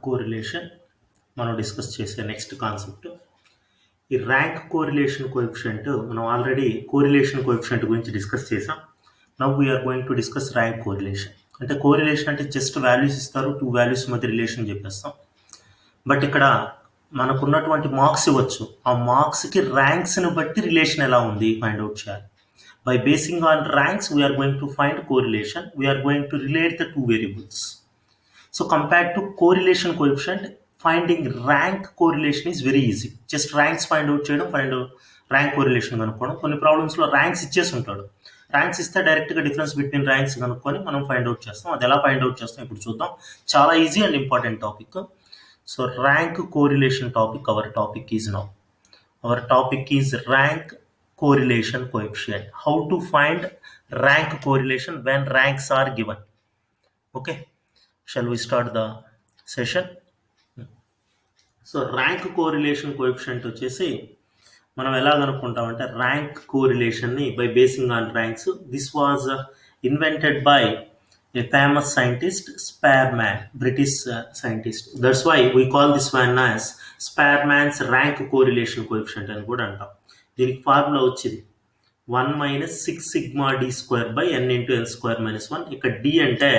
Correlation మనం discuss చేసే next concept. ఈ ర్యాంక్ కోరిలేషన్ కోఎఫిషియంట్ మనం ఆల్రెడీ కోరిలేషన్ కోఎఫిషియంట్ గురించి డిస్కస్ చేసాం. Now we're going to discuss rank correlation. అంటే కోరిలేషన్ అంటే జస్ట్ వాల్యూస్ ఇస్తారు, టూ వాల్యూస్ మధ్య రిలేషన్ చెప్పేస్తాం. బట్ ఇక్కడ మనకున్నటువంటి మార్క్స్ ఇవ్వచ్చు, ఆ మార్క్స్కి ర్యాంక్స్ని బట్టి రిలేషన్ ఎలా ఉంది ఫైండ్ అవుట్ చేయాలి. By basing on ranks, we are going to find correlation. We are going to relate the two variables. So compared to correlation coefficient, finding rank correlation is very easy. Just ranks find out చేయడం, rank correlation కనుక్కోవడం. కొన్ని ప్రాబ్లమ్స్లో ranks ఇచ్చేసి ఉంటాడు, ranks ఇస్తే డైరెక్ట్గా difference between ranks కనుక్కొని మనం find out చేస్తాం. అది ఎలా ఫైండ్ అవుట్ చేస్తాం ఇప్పుడు చూద్దాం. చాలా easy and important topic. So rank correlation topic, our topic is now. Our topic is rank correlation coefficient. How to find rank correlation when ranks are given. Okay, shall we start the session? So rank correlation coefficient వచ్చేసి మనం ఎలా కనుక్కుంటామంటే rank కోరిలేషన్ని by basing on ranks. This was invented by a famous scientist, Spearman, British scientist. That's why we call this one as Spearman's rank correlation coefficient అని కూడా అంటాం. దీనికి formula వచ్చింది 1 minus 6 sigma D square by N into N square minus 1. ఇక్కడ D అంటే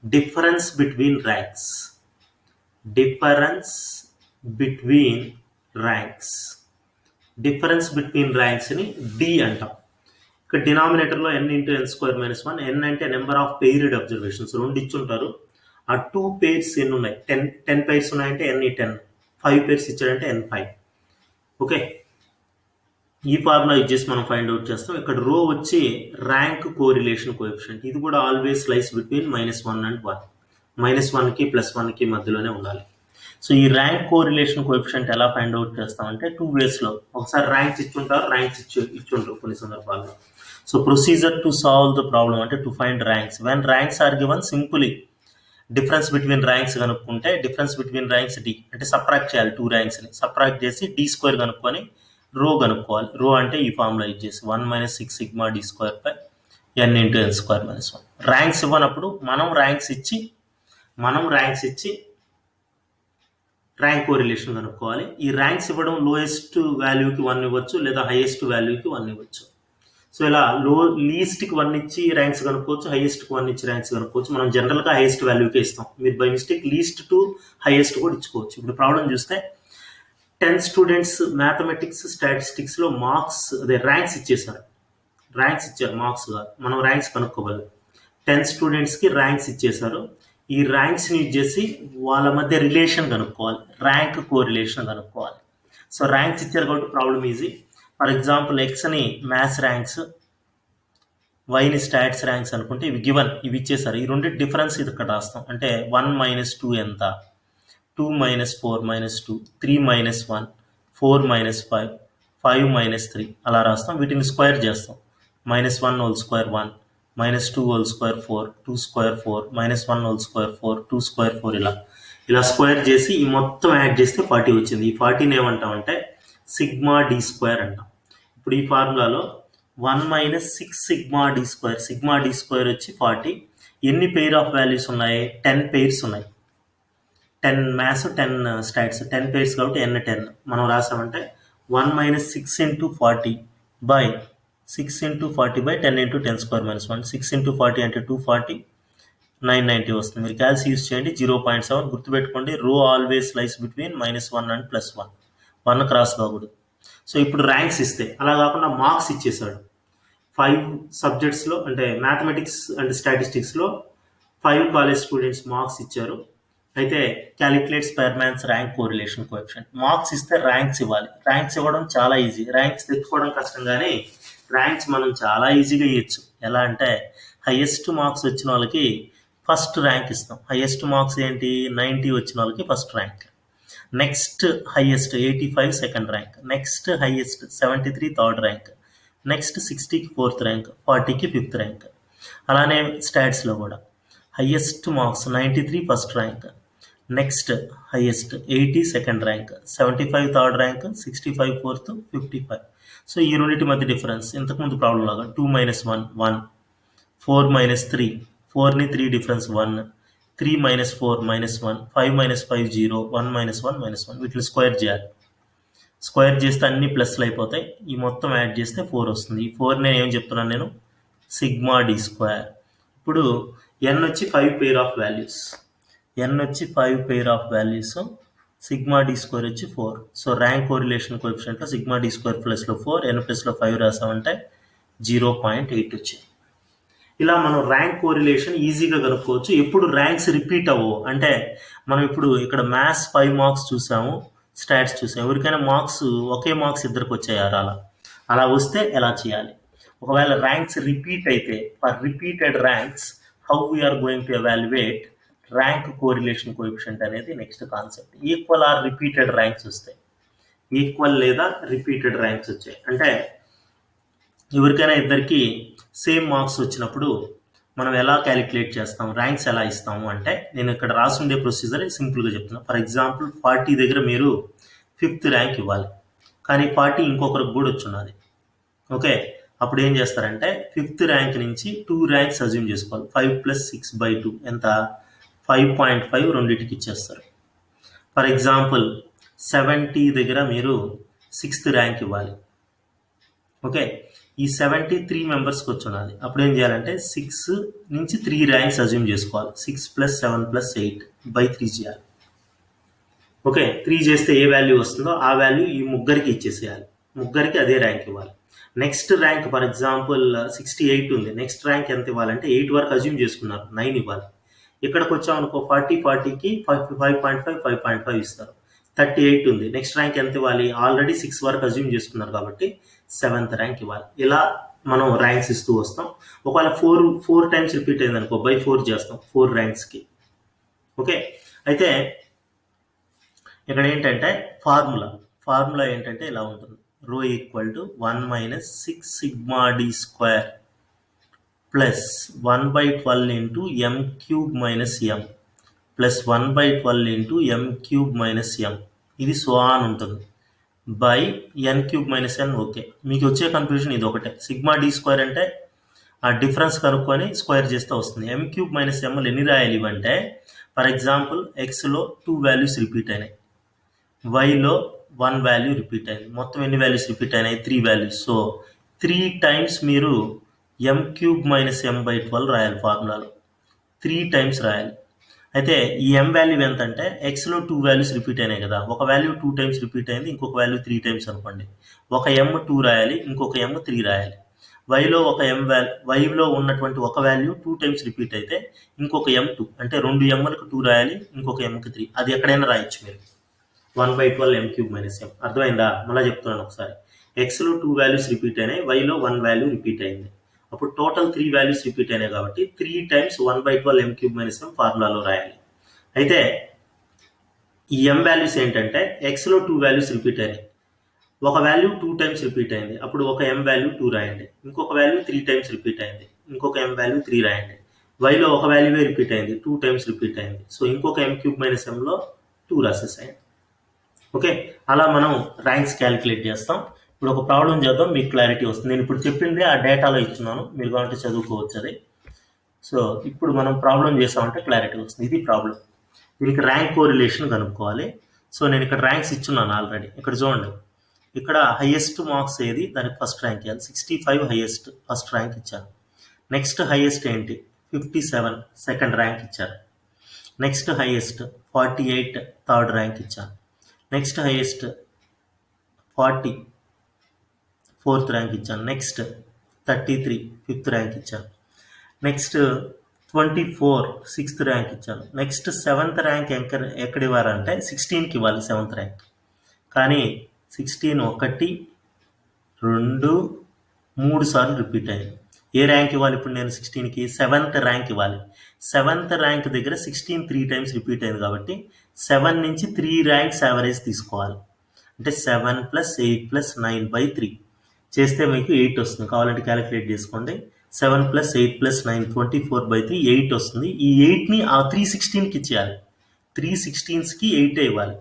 difference between ranks. Difference between ranks, difference between ర్యాంక్స్ని D అంటాం. ఇక్కడ డినామినేటర్లో ఎన్ ఇంటూ ఎన్ స్క్వేర్ మైనస్ 1. ఎన్ అంటే నెంబర్ ఆఫ్ పెయిర్డ్ అబ్జర్వేషన్స్, 2 ఇచ్చుంటారు. ఆ 2 పేర్స్ ఎన్ని ఉన్నాయి, 10 పేర్స్ ఉన్నాయంటే ఎన్ 10, 5 పేర్స్ ఇచ్చాడంటే ఎన్ 5. ఓకే, ఈ ఫార్ములా యూజ్ చేసి మనం ఫైండ్ అవుట్ చేస్తాం. ఇక్కడ రో వచ్చి ర్యాంక్ కోరిలేషన్ కోఎఫిషియంట్. ఇది కూడా ఆల్వేస్ లైస్ బిట్వీన్ -1 అండ్ 1. -1కి +1కి మధ్యలోనే ఉండాలి. సో ఈ ర్యాంక్ కోరిలేషన్ కోఎఫిషియంట్ ఎలా ఫైండ్ అవుట్ చేస్తామంటే 2 వేస్లో. ఒకసారి ర్యాంక్స్ ఇచ్చుంటారు, ర్యాంక్స్ ఇచ్చుంటారు కొన్ని సందర్భాల్లో. So procedure to solve the problem అంటే to find ranks. When ranks are given simply difference between ranks కనుక్కుంటే డిఫరెన్స్ బిట్వీన్ ర్యాంక్స్ డి అంటే సబ్ట్రాక్ట్ చేయాలి. 2 ర్యాంక్స్ని సబ్ట్రాక్ట్ చేసి డి స్క్వేర్ కనుక్కొని రో కనుక్కోవాలి. రో అంటే ఈ ఫార్ములా యూజ్ చేసి 1 minus 6 sigma D square by N into N square minus 1. Ranks ఇవ్వనప్పుడు మనం ర్యాంక్స్ ఇచ్చి ర్యాంక్ కోరిలేషన్ కనుక్కోవాలి. ఈ ర్యాంక్స్ ఇవ్వడం లోయెస్ట్ వాల్యూకి 1 ఇవ్వచ్చు, లేదా హైయెస్ట్ వాల్యూకి 1 ఇవ్వచ్చు. సో ఇలా లీస్ట్కి 1 ఇచ్చి ర్యాంక్స్ కనుక్కోవచ్చు, హైయెస్ట్కి 1 ఇచ్చి ర్యాంక్స్ కనుక్కోవచ్చు. మనం జనరల్గా హైయెస్ట్ వాల్యూకే ఇస్తాం. మీరు by mistake least to highest కూడా ఇచ్చుకోవచ్చు. ఇప్పుడు ప్రాబ్లం చూస్తే 10 స్టూడెంట్స్ మ్యాథమెటిక్స్ స్టాటిస్టిక్స్లో మార్క్స్ ర్యాంక్స్ ఇచ్చేసారు. ర్యాంక్స్ ఇచ్చారు, మార్క్స్ కాదు. మనం ర్యాంక్స్ కనుక్కోవాలి. 10 స్టూడెంట్స్కి ర్యాంక్స్ ఇచ్చేసారు. ఈ ర్యాంక్స్ని యూజ్ చేసి వాళ్ళ మధ్య రిలేషన్ కనుక్కోవాలి, ర్యాంక్ కోరిలేషన్ కనుక్కోవాలి. సో ర్యాంక్స్ ఇచ్చారు కాబట్టి ప్రాబ్లమ్ ఈజీ. ఫర్ ఎగ్జాంపుల్ ఎక్స్ని మ్యాథ్స్ ర్యాంక్స్, వైని స్టాట్స్ ర్యాంక్స్ అనుకుంటే ఇవి గివన్, ఇవి ఇచ్చేసారు. ఈ రెండు డిఫరెన్స్ ఇది ఇక్కడ రాస్తాం. అంటే 1 మైనస్ 2 ఎంత, 2 minus 4 minus 2, 3 minus 1, 4 minus 5, 5 minus 3 అలా రాస్తాం. వీటిని స్క్వేర్ చేస్తాం. -1 whole square 1, -2 whole square 4, 2 square 4, -1 whole square 4, 2 square 4 ఇలా స్క్వేర్ చేసి ఈ మొత్తం యాడ్ చేస్తే 40 వచ్చింది. ఈ 40ని ఏమంటామంటే సిగ్మా డి స్క్వేర్ అంటాం. ఇప్పుడు ఈ ఫార్ములాలో 1 minus 6 sigma D square, sigma D square వచ్చి 40. ఎన్ని పెయిర్ ఆఫ్ వాల్యూస్ ఉన్నాయి, 10 పెయిర్స్ ఉన్నాయి. 10 మ్యాథ్స్ 10 స్టాట్స్ 10 పెయిర్స్ కాబట్టి n 10 మనం రాసామంటే 1 minus 6 into 40 by 6 into 40 by 10 into 10 square minus 1. 6 into 40 అంటే 240, 990 వస్తుంది. మీరు క్యాల్సి యూస్ చేయండి. 0.7 గుర్తుపెట్టుకోండి. Rho always lies between -1 and +1, 1 cross కాకూడదు. సో ఇప్పుడు ర్యాంక్స్ ఇస్తే అలా కాకుండా మార్క్స్ ఇచ్చేసాడు. 5 సబ్జెక్ట్స్లో అంటే మ్యాథమెటిక్స్ అండ్ స్టాటిస్టిక్స్లో 5 కాలేజ్ స్టూడెంట్స్ మార్క్స్ ఇచ్చారు. అయితే calculate Spearman's rank correlation coefficient. Marks ఇస్తే ర్యాంక్స్ ఇవ్వాలి. ర్యాంక్స్ ఇవ్వడం చాలా ఈజీ, ర్యాంక్స్ తెచ్చుకోవడం కష్టం. కానీ ర్యాంక్స్ మనం చాలా ఈజీగా ఇవ్వచ్చు. ఎలా అంటే హైయెస్ట్ మార్క్స్ వచ్చిన వాళ్ళకి ఫస్ట్ ర్యాంక్ ఇస్తాం. హైయెస్ట్ మార్క్స్ ఏంటి, 90 వచ్చిన వాళ్ళకి first rank. Next highest 85 second rank. Next highest 73 third rank. Next 60కి 4th ర్యాంక్, 40కి 5th ర్యాంక్. అలానే స్టాట్స్లో కూడా highest marks 93 first rank. Next highest 80 second rank, 75 third rank, 65 4th, 55. So ఈ రెండింటి మధ్య డిఫరెన్స్ ఇంతకుముందు ప్రాబ్లం లాగా 2 మైనస్ 1 1, 4 మైనస్ 3, 4ని 3 డిఫరెన్స్ 1, 3 - 4 - 1, 5 - 5 0, 1 - 1 - 1 వీటిని స్క్వేర్ చేయాలి. స్క్వేర్ చేస్తే అన్ని ప్లస్లు అయిపోతాయి. ఈ మొత్తం యాడ్ చేస్తే 4 వస్తుంది. ఈ 4 నేను ఏం చెప్తున్నాను నేను సిగ్మా డి స్క్వేర్. ఇప్పుడు ఎన్ వచ్చి 5 pair of values, sigma D square వచ్చి 4. సో ర్యాంక్ కోరిలేషన్ కోఎఫిషియంట్లో సిగ్మా డి స్క్వేర్ ప్లస్లో 4, ఎన్ ప్లస్లో 5 రాసామంటే 0.8 వచ్చింది. ఇలా మనం ర్యాంక్ కోరిలేషన్ ఈజీగా కనుక్కోవచ్చు. ఎప్పుడు ర్యాంక్స్ రిపీట్ అవ్వవు అంటే మనం ఇప్పుడు ఇక్కడ మ్యాథ్స్ 5 మార్క్స్ చూసాము, స్టాట్స్ చూసాము. ఎవరికైనా మార్క్స్ ఒకే మార్క్స్ ఇద్దరికి వచ్చాయి అలా వస్తే ఎలా చేయాలి? ఒకవేళ ర్యాంక్స్ రిపీట్ అయితే for repeated ranks how we are going to evaluate rank correlation coefficient అనేది next concept. Equal or repeated ranks వస్తాయి, ఈక్వల్ లేదా రిపీటెడ్ ర్యాంక్స్ వచ్చాయి అంటే ఎవరికైనా ఇద్దరికి సేమ్ మార్క్స్ వచ్చినప్పుడు మనం ఎలా క్యాలిక్యులేట్ చేస్తాం, ర్యాంక్స్ ఎలా ఇస్తాము అంటే నేను ఇక్కడ రాసుండే ప్రొసీజర్ సింపుల్గా చెప్తున్నాను. ఫర్ ఎగ్జాంపుల్ 40 దగ్గర మీరు 5th ర్యాంక్ ఇవ్వాలి, కానీ 40 ఇంకొకరికి కూడా వచ్చున్నది. ఓకే, అప్పుడు ఏం చేస్తారంటే 5th ర్యాంక్ నుంచి 2 ర్యాంక్స్ అజ్యూమ్ చేసుకోవాలి. 5 + 6/2 ఎంత 5.5 రెండింటికి ఇచ్చేస్తారు. ఫర్ ఎగ్జాంపుల్ 70 దగ్గర మీరు 6th ర్యాంక్ ఇవ్వాలి. ఓకే, ఈ 73 మెంబర్స్కి వచ్చున్నది. అప్పుడు ఏం చేయాలంటే 6 నుంచి 3 ర్యాంక్స్ అజ్యూమ్ చేసుకోవాలి. 6 + 7 + 8/3 చేయాలి. ఓకే, 3 చేస్తే ఏ వాల్యూ వస్తుందో ఆ వాల్యూ ఈ ముగ్గురికి ఇచ్చేసేయాలి, ముగ్గురికి అదే ర్యాంక్ ఇవ్వాలి. నెక్స్ట్ ర్యాంక్ ఫర్ ఎగ్జాంపుల్ 68 ఉంది, నెక్స్ట్ ర్యాంక్ ఎంత ఇవ్వాలంటే 8 వరకు అజ్యూమ్ చేసుకున్నారు, 9 ఇవ్వాలి. ఇక్కడికి వచ్చామనుకో 40కి 5.5 ఇస్తారు. 38 ఉంది, నెక్స్ట్ ర్యాంక్ ఎంత ఇవ్వాలి? ఆల్రెడీ 6 వరకు అజ్యూమ్ చేసుకున్నారు కాబట్టి 7th ర్యాంక్ ఇవ్వాలి. ఇలా మనం ర్యాంక్స్ ఇస్తూ వస్తాం. ఒకవేళ 4 టైమ్స్ రిపీట్ అయింది అనుకో బై 4 చేస్తాం 4 ర్యాంక్స్కి. ఓకే, అయితే ఇక్కడ ఏంటంటే ఫార్ములా ఏంటంటే ఇలా ఉంటుంది. రో = 1 - 6 sigma D square plus 1/12 into m³ - m plus 1/12 into m³ - m, ఇది సో ఆన్ ఉంటుంది, బై n³ - n. ఓకే, మీకు వచ్చే కన్ఫ్యూజన్ ఇది ఒకటే. సిగ్మా డి స్క్వేర్ అంటే ఆ డిఫరెన్స్ కనుక్కొని స్క్వేర్ చేస్తే వస్తుంది. m³ - m ఎన్ని రాయాలి ఇవంటే ఫర్ ఎగ్జాంపుల్ ఎక్స్లో 2 వాల్యూస్ రిపీట్ అయినాయి, వైలో 1 వాల్యూ రిపీట్ అయింది. మొత్తం ఎన్ని వాల్యూస్ రిపీట్ అయినాయి? 3 వాల్యూస్. సో 3 టైమ్స్ మీరు m³ - m/12 రాయాలి ఫార్ములాలో, 3 టైమ్స్ రాయాలి. అయితే ఈ m వాల్యూ ఎంత అంటే ఎక్స్లో 2 వాల్యూస్ రిపీట్ అయినాయి కదా, ఒక వాల్యూ 2 టైమ్స్ రిపీట్ అయింది, ఇంకొక వాల్యూ 3 టైమ్స్ అనుకోండి. ఒక m 2 రాయాలి, ఇంకొక m 3 రాయాలి. వైలో ఉన్నటువంటి ఒక వాల్యూ 2 టైమ్స్ రిపీట్ అయితే ఇంకొక m2 అంటే 2 mలకు 2 రాయాలి, ఇంకొక mకి 3. అది ఎక్కడైనా రాయొచ్చు మీరు 1/12 m³ - m. అర్థమైందా? మళ్ళీ చెప్తున్నాను ఒకసారి. ఎక్స్లో 2 వాల్యూస్ రిపీట్ అయినాయి, వైలో 1 వాల్యూ రిపీట్ అయింది. అప్పుడు టోటల్ 3 వాల్యూస్ రిపీట్ అయినాయి కాబట్టి 3 టైమ్స్ 1/12 m³ - m ఫార్ములాలో రాయాలి. అయితే ఈ m వాల్యూస్ ఏంటంటే ఎక్స్లో 2 వాల్యూస్ రిపీట్ అయినాయి, ఒక వాల్యూ 2 టైమ్స్ రిపీట్ అయింది, అప్పుడు ఒక m వాల్యూ 2 రాయండి. ఇంకొక వాల్యూ 3 టైమ్స్ రిపీట్ అయింది, ఇంకొక m వాల్యూ 3 రాయండి. వైలో ఒక వాల్యూవే రిపీట్ అయింది, 2 టైమ్స్ రిపీట్ అయింది. సో ఇంకొక m³ - mలో 2 రాసేసాయండి. ఓకే, అలా మనం ర్యాంక్స్ క్యాలిక్యులేట్ చేస్తాం. ఇప్పుడు ఒక ప్రాబ్లం చేద్దాం, మీకు క్లారిటీ వస్తుంది. నేను ఇప్పుడు చెప్పింది ఆ డేటాలో ఇస్తున్నాను, మీరు కావాలంటే చదువుకోవచ్చు అది. సో ఇప్పుడు మనం ప్రాబ్లం చేసామంటే క్లారిటీ వస్తుంది. ఇది ప్రాబ్లం. దీనికి ర్యాంక్ కోరిలేషన్ కనుక్కోవాలి. సో నేను ఇక్కడ ర్యాంక్స్ ఇచ్చున్నాను ఆల్రెడీ. ఇక్కడ చూడండి, ఇక్కడ హైయెస్ట్ మార్క్స్ ఏది, దానికి ఫస్ట్ ర్యాంక్ ఇవ్వాలి. 65 హైయెస్ట్, ఫస్ట్ ర్యాంక్ ఇచ్చాను. నెక్స్ట్ హైయెస్ట్ ఏంటి? 57 సెకండ్ ర్యాంక్ ఇచ్చారు. నెక్స్ట్ హైయెస్ట్ 48 థర్డ్ ర్యాంక్ ఇచ్చాను. నెక్స్ట్ హైయెస్ట్ 40 ఫోర్త్ ర్యాంక్ ఇచ్చాను. నెక్స్ట్ 33 ఫిఫ్త్ ర్యాంక్ ఇచ్చాను. నెక్స్ట్ 24 సిక్స్త్ ర్యాంక్ ఇచ్చాను. నెక్స్ట్ 7th ర్యాంక్ ఎక్కడ ఇవ్వాలంటే 16కి ఇవ్వాలి 7th ర్యాంక్. కానీ 16 1 2 3 సార్లు రిపీట్ అయింది. ఏ ర్యాంక్ ఇవ్వాలి ఇప్పుడు నేను 16కి? 7th ర్యాంక్ ఇవ్వాలి. 7th ర్యాంక్ దగ్గర 16 3 టైమ్స్ రిపీట్ అయింది కాబట్టి 7 నుంచి 3 ర్యాంక్స్ యావరేజ్ తీసుకోవాలి. అంటే 7 + 8 + 9/3 చేస్తే మీకు 8 వస్తుంది. కావాలంటే క్యాలిక్యులేట్ చేసుకోండి. 7 + 8 + 9 24/3 8 వస్తుంది. ఈ 8ని ఆ 316కి ఇచ్చేయాలి. 316కి 8 ఇవ్వాలి.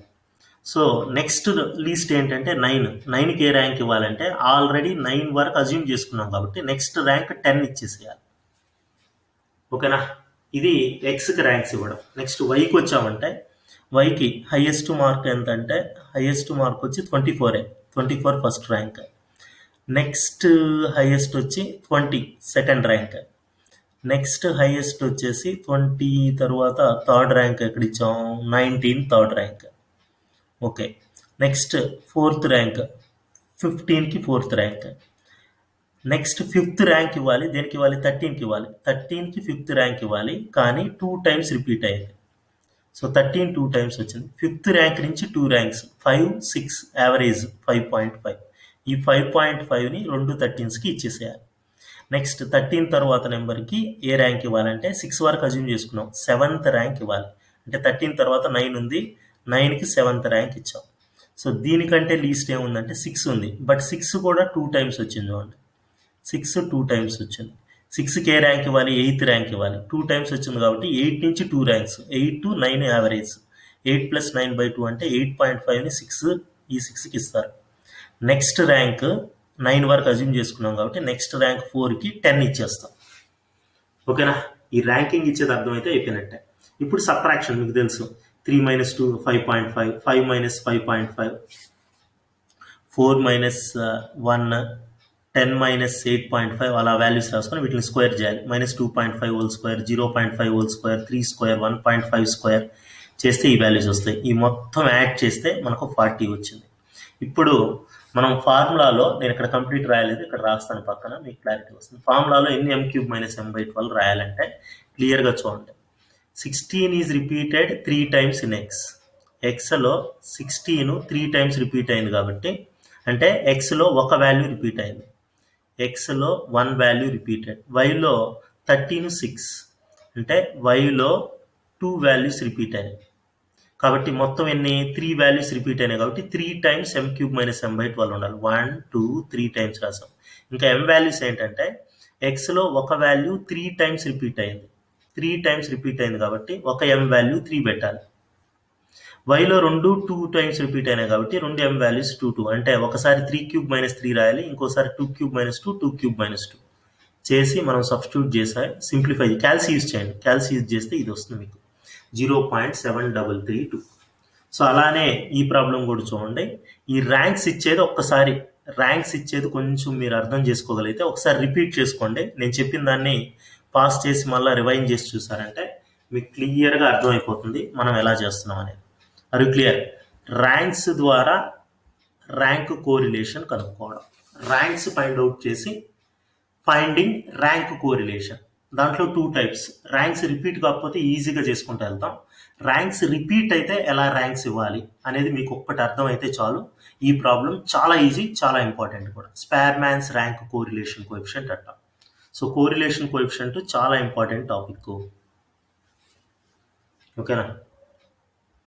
సో నెక్స్ట్ లీస్ట్ ఏంటంటే 9కి ఏ ర్యాంక్ ఇవ్వాలంటే ఆల్రెడీ 9 వరకు అజ్యూమ్ చేసుకున్నాం కాబట్టి నెక్స్ట్ ర్యాంక్ 10 ఇచ్చేసేయాలి. ఓకేనా? ఇది ఎక్స్కి ర్యాంక్స్ ఇవ్వడం. నెక్స్ట్ వైకి వచ్చామంటే వైకి హైయెస్ట్ మార్క్ ఎంత అంటే హైయెస్ట్ మార్క్ వచ్చి 24 ఫస్ట్ ర్యాంక్. నెక్స్ట్ హైయెస్ట్ వచ్చి 20 సెకండ్ ర్యాంక్. నెక్స్ట్ హైయెస్ట్ వచ్చేసి 20 తర్వాత థర్డ్ ర్యాంక్ ఎక్కడ ఇచ్చాం 19 third rank. Okay, next fourth rank 15కి fourth rank. Next fifth rank ఇవ్వాలి, దేనికి ఇవ్వాలి 13కి ఇవ్వాలి. 13కి ఫిఫ్త్ ర్యాంక్ ఇవ్వాలి, కానీ 2 టైమ్స్ రిపీట్ అయింది. సో 13 2 టైమ్స్ వచ్చింది. ఫిఫ్త్ ర్యాంక్ నుంచి 2 ర్యాంక్స్ 5 6 యావరేజ్ 5.5. ఈ 5.5ని రెండు 13స్కి ఇచ్చేసేయాలి. నెక్స్ట్ 13 తర్వాత నెంబర్కి ఏ ర్యాంక్ ఇవ్వాలంటే 6 వరకు అజ్యూమ్ చేసుకున్నాం, 7th ర్యాంక్ ఇవ్వాలి. అంటే 13 తర్వాత 9 ఉంది, 9కి 7th ర్యాంక్ ఇచ్చాం. సో దీనికంటే లీస్ట్ ఏముందంటే 6 ఉంది, బట్ 6 కూడా 2 టైమ్స్ వచ్చింది. చూడండి 6 2 టైమ్స్ వచ్చింది. 6కి ఏ ర్యాంక్ ఇవ్వాలి 8th ర్యాంక్ ఇవ్వాలి. 2 టైమ్స్ వచ్చింది కాబట్టి 8 నుంచి 2 ర్యాంక్స్ 8 to 9 యావరేజ్. 8 + 9/2 అంటే 8.5ని 6 ఈ 6కి ఇస్తారు. నెక్స్ట్ ర్యాంక్ 9 వరకు అజ్యూమ్ చేసుకున్నాం కాబట్టి నెక్స్ట్ ర్యాంక్ 4కి 10 ఇచ్చేస్తాం. ఓకేనా, ఈ ర్యాంకింగ్ ఇచ్చేది అర్థమైతే అయిపోయినట్టే. ఇప్పుడు సబ్ట్రాక్షన్ మీకు తెలుసు, 3 - 2 5.5, 5 - 5.5, 4 - 1, 10 - 8.5 అలా వాల్యూస్ రాసుకొని వీటిని స్క్వేర్ చేయాలి. -2.5 whole square, 0.5 whole square, 3 square, 1.5 square చేస్తే ఈ వాల్యూస్ వస్తాయి. ఈ మొత్తం యాడ్ చేస్తే మనకు 40 వచ్చింది. ఇప్పుడు మనం ఫార్ములాలో, నేను ఇక్కడ కంప్లీట్ రాయలేదు, ఇక్కడ రాస్తాను పక్కన మీకు క్లారిటీ వస్తుంది. ఫార్ములాలో ఎన్ని m³ - m/12 రాయాలంటే క్లియర్గా చూడండి. 16 is repeated 3 times in x. ఎక్స్లో 16 3 టైమ్స్ రిపీట్ అయింది కాబట్టి, అంటే ఎక్స్లో ఒక వాల్యూ రిపీట్ అయింది, ఎక్స్లో 1 వాల్యూ రిపీటెడ్. వైలో 13 6 అంటే వైలో 2 వాల్యూస్ రిపీట్ అయినాయి కాబట్టి మొత్తం ఎన్ని 3 వాల్యూస్ రిపీట్ అయినాయి కాబట్టి 3 టైమ్స్ m³ - m/12 ఉండాలి. 1 2 3 టైమ్స్ రాసాం. ఇంకా m వాల్యూస్ ఏంటంటే ఎక్స్లో ఒక వాల్యూ 3 టైమ్స్ రిపీట్ అయింది, 3 టైమ్స్ రిపీట్ అయింది కాబట్టి ఒక m వాల్యూ 3 పెట్టాలి. వైలో 2 టైమ్స్ రిపీట్ అయినాయి కాబట్టి 2 m వాల్యూస్ 2 2 అంటే ఒకసారి 3³ - 3 రాయాలి, ఇంకోసారి 2³ - 2 2³ - 2 చేసి మనం సబ్స్టిట్యూట్ చేసి సింప్లిఫై క్యాల్సి యూజ్ చేయండి. క్యాల్సి యూజ్ చేస్తే ఇది వస్తుంది మీకు 0.7332. సో అలానే ఈ ప్రాబ్లం కూడా చూడండి. ఈ ర్యాంక్స్ ఇచ్చేది ఒక్కసారి, ర్యాంక్స్ ఇచ్చేది కొంచెం మీరు అర్థం చేసుకోగలిగితే ఒకసారి రిపీట్ చేసుకోండి. నేను చెప్పిన దాన్ని పాస్ చేసి మళ్ళీ రివైండ్ చేసి చూసారంటే మీకు క్లియర్గా అర్థమైపోతుంది మనం ఎలా చేస్తున్నాం అనేది. అది క్లియర్. ర్యాంక్స్ ద్వారా ర్యాంక్ కోరిలేషన్ కనుక్కోవడం, ర్యాంక్స్ ఫైండ్ అవుట్ చేసి ఫైండింగ్ ర్యాంక్ కోరిలేషన్. దాంట్లో 2 టైప్స్. ర్యాంక్స్ రిపీట్ కాకపోతే ఈజీగా చేసుకుంటూ వెళ్తాం, ర్యాంక్స్ రిపీట్ అయితే ఎలా ర్యాంక్స్ ఇవ్వాలి అనేది మీకు ఒక్కటి అర్థమైతే చాలు. ఈ ప్రాబ్లం చాలా ఈజీ, చాలా ఇంపార్టెంట్ కూడా. స్పార్మాన్స్ ర్యాంక్ కోరిలేషన్ కోఎఫిషియంట్ అంటాం. సో కోరిలేషన్ కోఎఫిషియంట్ చాలా ఇంపార్టెంట్ టాపిక్. ఓకేనా.